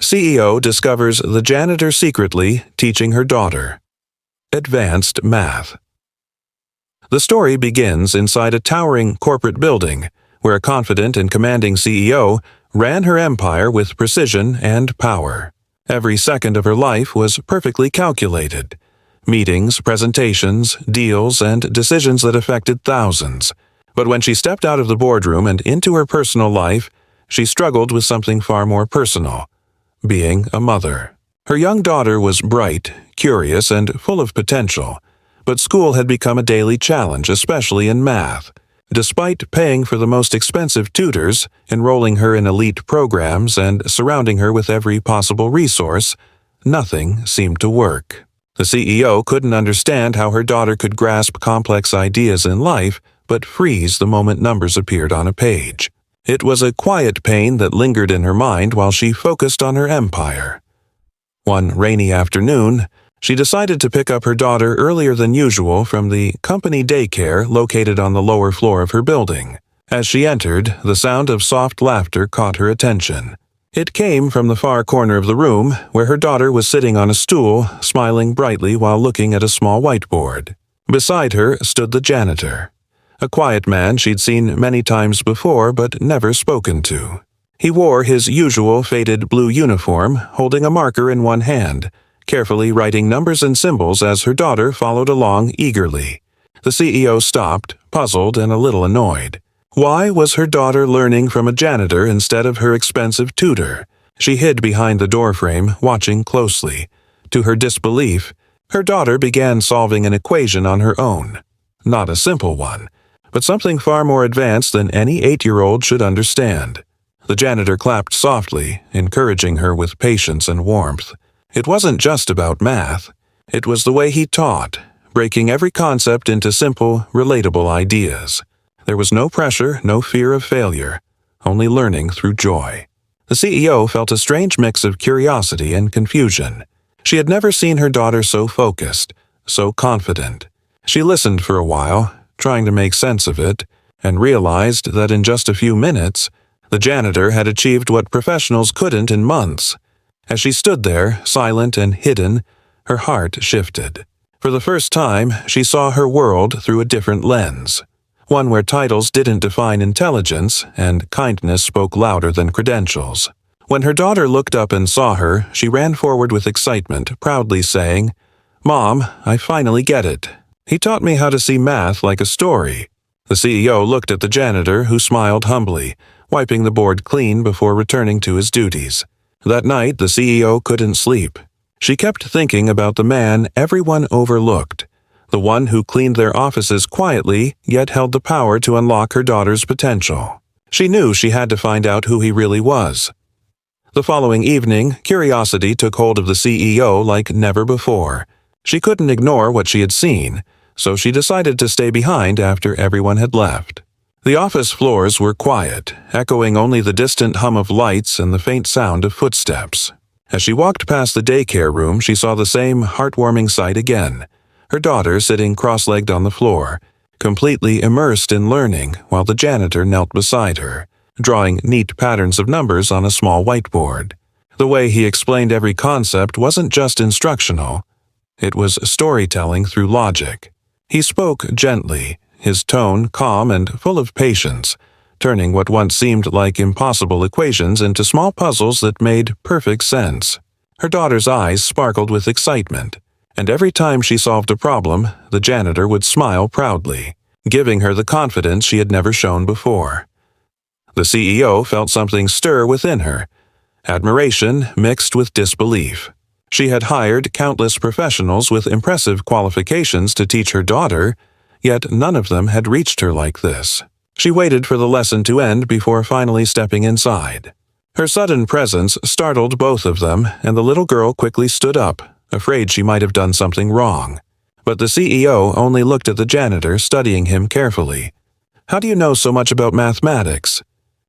CEO discovers the janitor secretly teaching her daughter. Advanced math. The story begins inside a towering corporate building, where a confident and commanding CEO ran her empire with precision and power. Every second of her life was perfectly calculated. Meetings, presentations, deals, and decisions that affected thousands. But when she stepped out of the boardroom and into her personal life, she struggled with something far more personal: being a mother. Her young daughter was bright, curious, and full of potential, but school had become a daily challenge, especially in math. Despite paying for the most expensive tutors, enrolling her in elite programs, and surrounding her with every possible resource, nothing seemed to work. The CEO couldn't understand how her daughter could grasp complex ideas in life but freeze the moment numbers appeared on a page. It was a quiet pain that lingered in her mind while she focused on her empire. One rainy afternoon, she decided to pick up her daughter earlier than usual from the company daycare located on the lower floor of her building. As she entered, the sound of soft laughter caught her attention. It came from the far corner of the room, where her daughter was sitting on a stool, smiling brightly while looking at a small whiteboard. Beside her stood the janitor, a quiet man she'd seen many times before but never spoken to. He wore his usual faded blue uniform, holding a marker in one hand, carefully writing numbers and symbols as her daughter followed along eagerly. The CEO stopped, puzzled and a little annoyed. Why was her daughter learning from a janitor instead of her expensive tutor? She hid behind the doorframe, watching closely. To her disbelief, her daughter began solving an equation on her own. Not a simple one, but something far more advanced than any 8-year-old should understand. The janitor clapped softly, encouraging her with patience and warmth. It wasn't just about math. It was the way he taught, breaking every concept into simple, relatable ideas. There was no pressure, no fear of failure, only learning through joy. The CEO felt a strange mix of curiosity and confusion. She had never seen her daughter so focused, so confident. She listened for a while, trying to make sense of it, and realized that in just a few minutes, the janitor had achieved what professionals couldn't in months. As she stood there, silent and hidden, her heart shifted. For the first time, she saw her world through a different lens, one where titles didn't define intelligence and kindness spoke louder than credentials. When her daughter looked up and saw her, she ran forward with excitement, proudly saying, "Mom, I finally get it. He taught me how to see math like a story." The CEO looked at the janitor, who smiled humbly, wiping the board clean before returning to his duties. That night, the CEO couldn't sleep. She kept thinking about the man everyone overlooked, the one who cleaned their offices quietly yet held the power to unlock her daughter's potential. She knew she had to find out who he really was. The following evening, curiosity took hold of the CEO like never before. She couldn't ignore what she had seen, so she decided to stay behind after everyone had left. The office floors were quiet, echoing only the distant hum of lights and the faint sound of footsteps. As she walked past the daycare room, she saw the same heartwarming sight again, her daughter sitting cross-legged on the floor, completely immersed in learning while the janitor knelt beside her, drawing neat patterns of numbers on a small whiteboard. The way he explained every concept wasn't just instructional. It was storytelling through logic. He spoke gently, his tone calm and full of patience, turning what once seemed like impossible equations into small puzzles that made perfect sense. Her daughter's eyes sparkled with excitement, and every time she solved a problem, the janitor would smile proudly, giving her the confidence she had never shown before. The CEO felt something stir within her, admiration mixed with disbelief. She had hired countless professionals with impressive qualifications to teach her daughter, yet none of them had reached her like this. She waited for the lesson to end before finally stepping inside. Her sudden presence startled both of them, and the little girl quickly stood up, afraid she might have done something wrong. But the CEO only looked at the janitor, studying him carefully. "How do you know so much about mathematics?"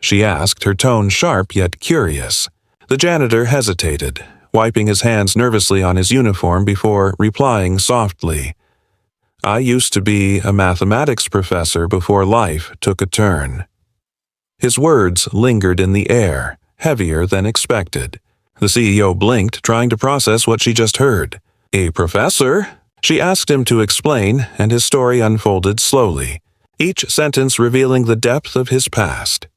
she asked, her tone sharp yet curious. The janitor hesitated, wiping his hands nervously on his uniform before replying softly, "I used to be a mathematics professor before life took a turn." His words lingered in the air, heavier than expected. The CEO blinked, trying to process what she just heard. "A professor?" She asked him to explain, and his story unfolded slowly, each sentence revealing the depth of his past.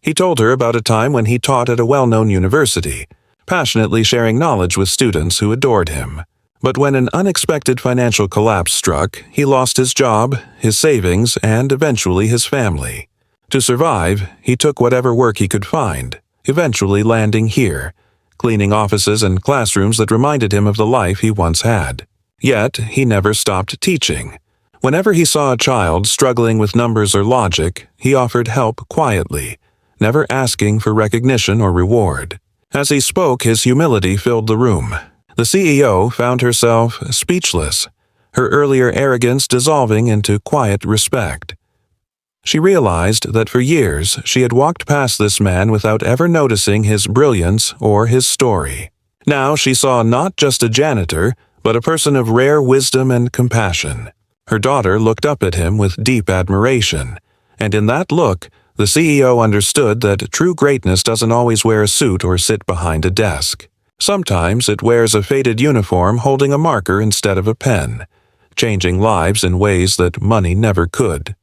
He told her about a time when he taught at a well-known university, passionately sharing knowledge with students who adored him. But when an unexpected financial collapse struck, he lost his job, his savings, and eventually his family. To survive, he took whatever work he could find, eventually landing here, cleaning offices and classrooms that reminded him of the life he once had. Yet, he never stopped teaching. Whenever he saw a child struggling with numbers or logic, he offered help quietly, never asking for recognition or reward. As he spoke, his humility filled the room. The CEO found herself speechless, her earlier arrogance dissolving into quiet respect. She realized that for years she had walked past this man without ever noticing his brilliance or his story. Now she saw not just a janitor, but a person of rare wisdom and compassion. Her daughter looked up at him with deep admiration, and in that look, the CEO understood that true greatness doesn't always wear a suit or sit behind a desk. Sometimes it wears a faded uniform holding a marker instead of a pen, changing lives in ways that money never could.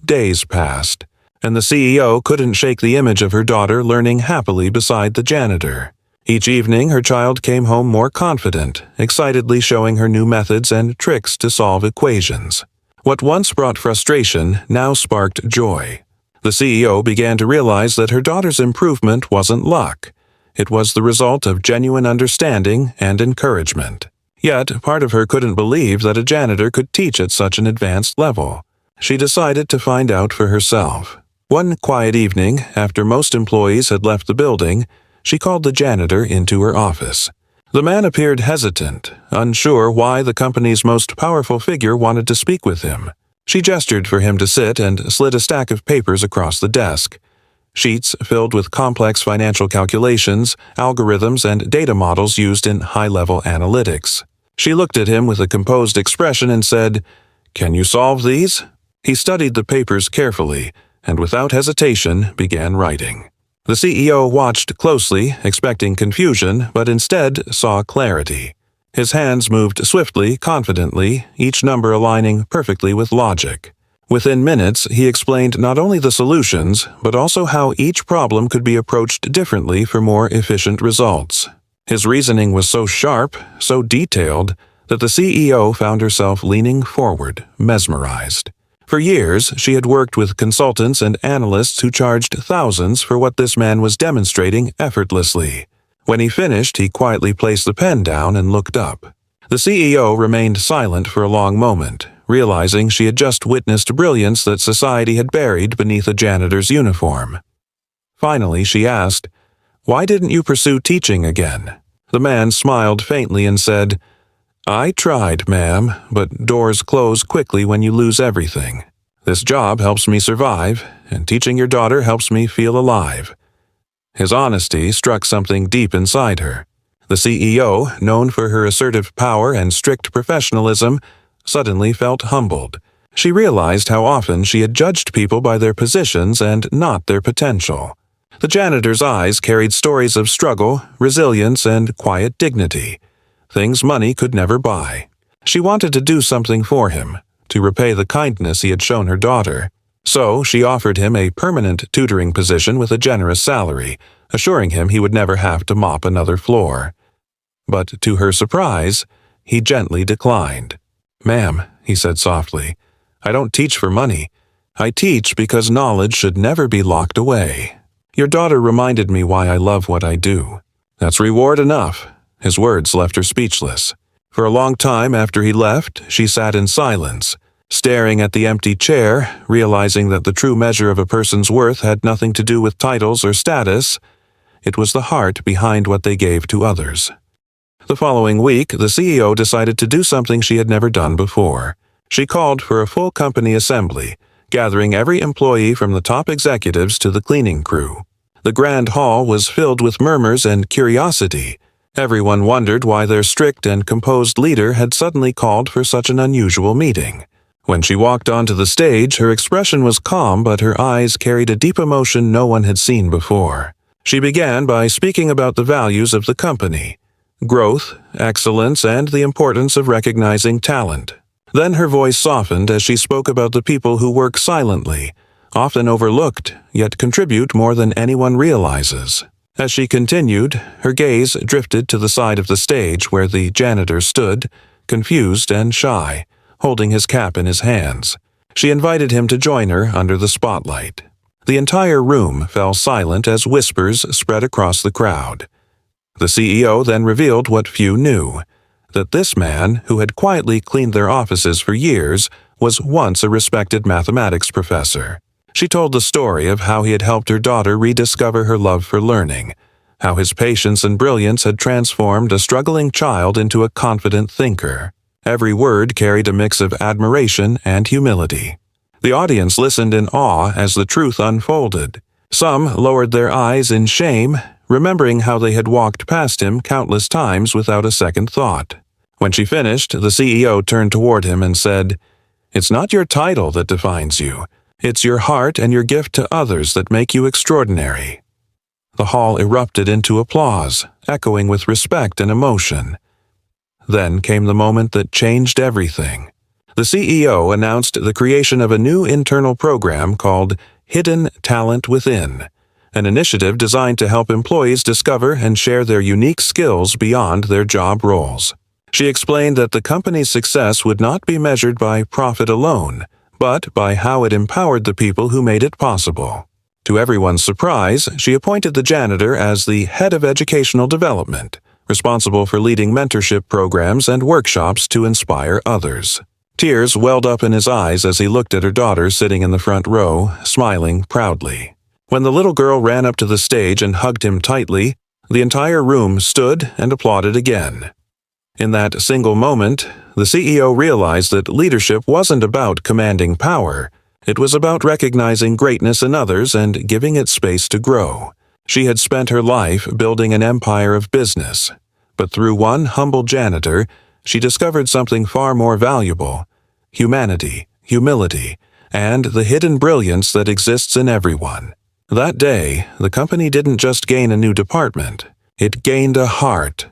Days passed, and the CEO couldn't shake the image of her daughter learning happily beside the janitor. Each evening, her child came home more confident, excitedly showing her new methods and tricks to solve equations. What once brought frustration now sparked joy. The CEO began to realize that her daughter's improvement wasn't luck. It was the result of genuine understanding and encouragement. Yet, part of her couldn't believe that a janitor could teach at such an advanced level. She decided to find out for herself. One quiet evening, after most employees had left the building, she called the janitor into her office. The man appeared hesitant, unsure why the company's most powerful figure wanted to speak with him. She gestured for him to sit and slid a stack of papers across the desk. Sheets filled with complex financial calculations, algorithms, and data models used in high-level analytics. She looked at him with a composed expression and said, "Can you solve these?" He studied the papers carefully, and without hesitation began writing. The CEO watched closely, expecting confusion, but instead saw clarity. His hands moved swiftly, confidently, each number aligning perfectly with logic. Within minutes, he explained not only the solutions, but also how each problem could be approached differently for more efficient results. His reasoning was so sharp, so detailed, that the CEO found herself leaning forward, mesmerized. For years, she had worked with consultants and analysts who charged thousands for what this man was demonstrating effortlessly. When he finished, he quietly placed the pen down and looked up. The CEO remained silent for a long moment, realizing she had just witnessed brilliance that society had buried beneath a janitor's uniform. Finally, she asked, "Why didn't you pursue teaching again?" The man smiled faintly and said, "I tried, ma'am, but doors close quickly when you lose everything. This job helps me survive, and teaching your daughter helps me feel alive." His honesty struck something deep inside her. The CEO, known for her assertive power and strict professionalism, suddenly felt humbled. She realized how often she had judged people by their positions and not their potential. The janitor's eyes carried stories of struggle, resilience, and quiet dignity, things money could never buy. She wanted to do something for him, to repay the kindness he had shown her daughter. So she offered him a permanent tutoring position with a generous salary, assuring him he would never have to mop another floor. But to her surprise, he gently declined. "Ma'am," he said softly, "I don't teach for money. I teach because knowledge should never be locked away. Your daughter reminded me why I love what I do. That's reward enough." His words left her speechless. For a long time after he left, she sat in silence, staring at the empty chair, realizing that the true measure of a person's worth had nothing to do with titles or status. It was the heart behind what they gave to others. The following week, the CEO decided to do something she had never done before. She called for a full company assembly, gathering every employee from the top executives to the cleaning crew. The grand hall was filled with murmurs and curiosity. Everyone wondered why their strict and composed leader had suddenly called for such an unusual meeting. When she walked onto the stage, her expression was calm, but her eyes carried a deep emotion no one had seen before. She began by speaking about the values of the company: growth, excellence, and the importance of recognizing talent. Then her voice softened as she spoke about the people who work silently, often overlooked, yet contribute more than anyone realizes. As she continued, her gaze drifted to the side of the stage where the janitor stood, confused and shy, holding his cap in his hands. She invited him to join her under the spotlight. The entire room fell silent as whispers spread across the crowd. The CEO then revealed what few knew: that this man, who had quietly cleaned their offices for years, was once a respected mathematics professor. She told the story of how he had helped her daughter rediscover her love for learning, how his patience and brilliance had transformed a struggling child into a confident thinker. Every word carried a mix of admiration and humility. The audience listened in awe as the truth unfolded. Some lowered their eyes in shame, remembering how they had walked past him countless times without a second thought. When she finished, the CEO turned toward him and said, "It's not your title that defines you. It's your heart and your gift to others that make you extraordinary." The hall erupted into applause, echoing with respect and emotion. Then came the moment that changed everything. The CEO announced the creation of a new internal program called Hidden Talent Within, an initiative designed to help employees discover and share their unique skills beyond their job roles. She explained that the company's success would not be measured by profit alone, but by how it empowered the people who made it possible. To everyone's surprise, she appointed the janitor as the head of educational development, responsible for leading mentorship programs and workshops to inspire others. Tears welled up in his eyes as he looked at her daughter sitting in the front row, smiling proudly. When the little girl ran up to the stage and hugged him tightly, the entire room stood and applauded again. In that single moment, the CEO realized that leadership wasn't about commanding power. It was about recognizing greatness in others and giving it space to grow. She had spent her life building an empire of business, but through one humble janitor, she discovered something far more valuable: humanity, humility, and the hidden brilliance that exists in everyone. That day, the company didn't just gain a new department. It gained a heart,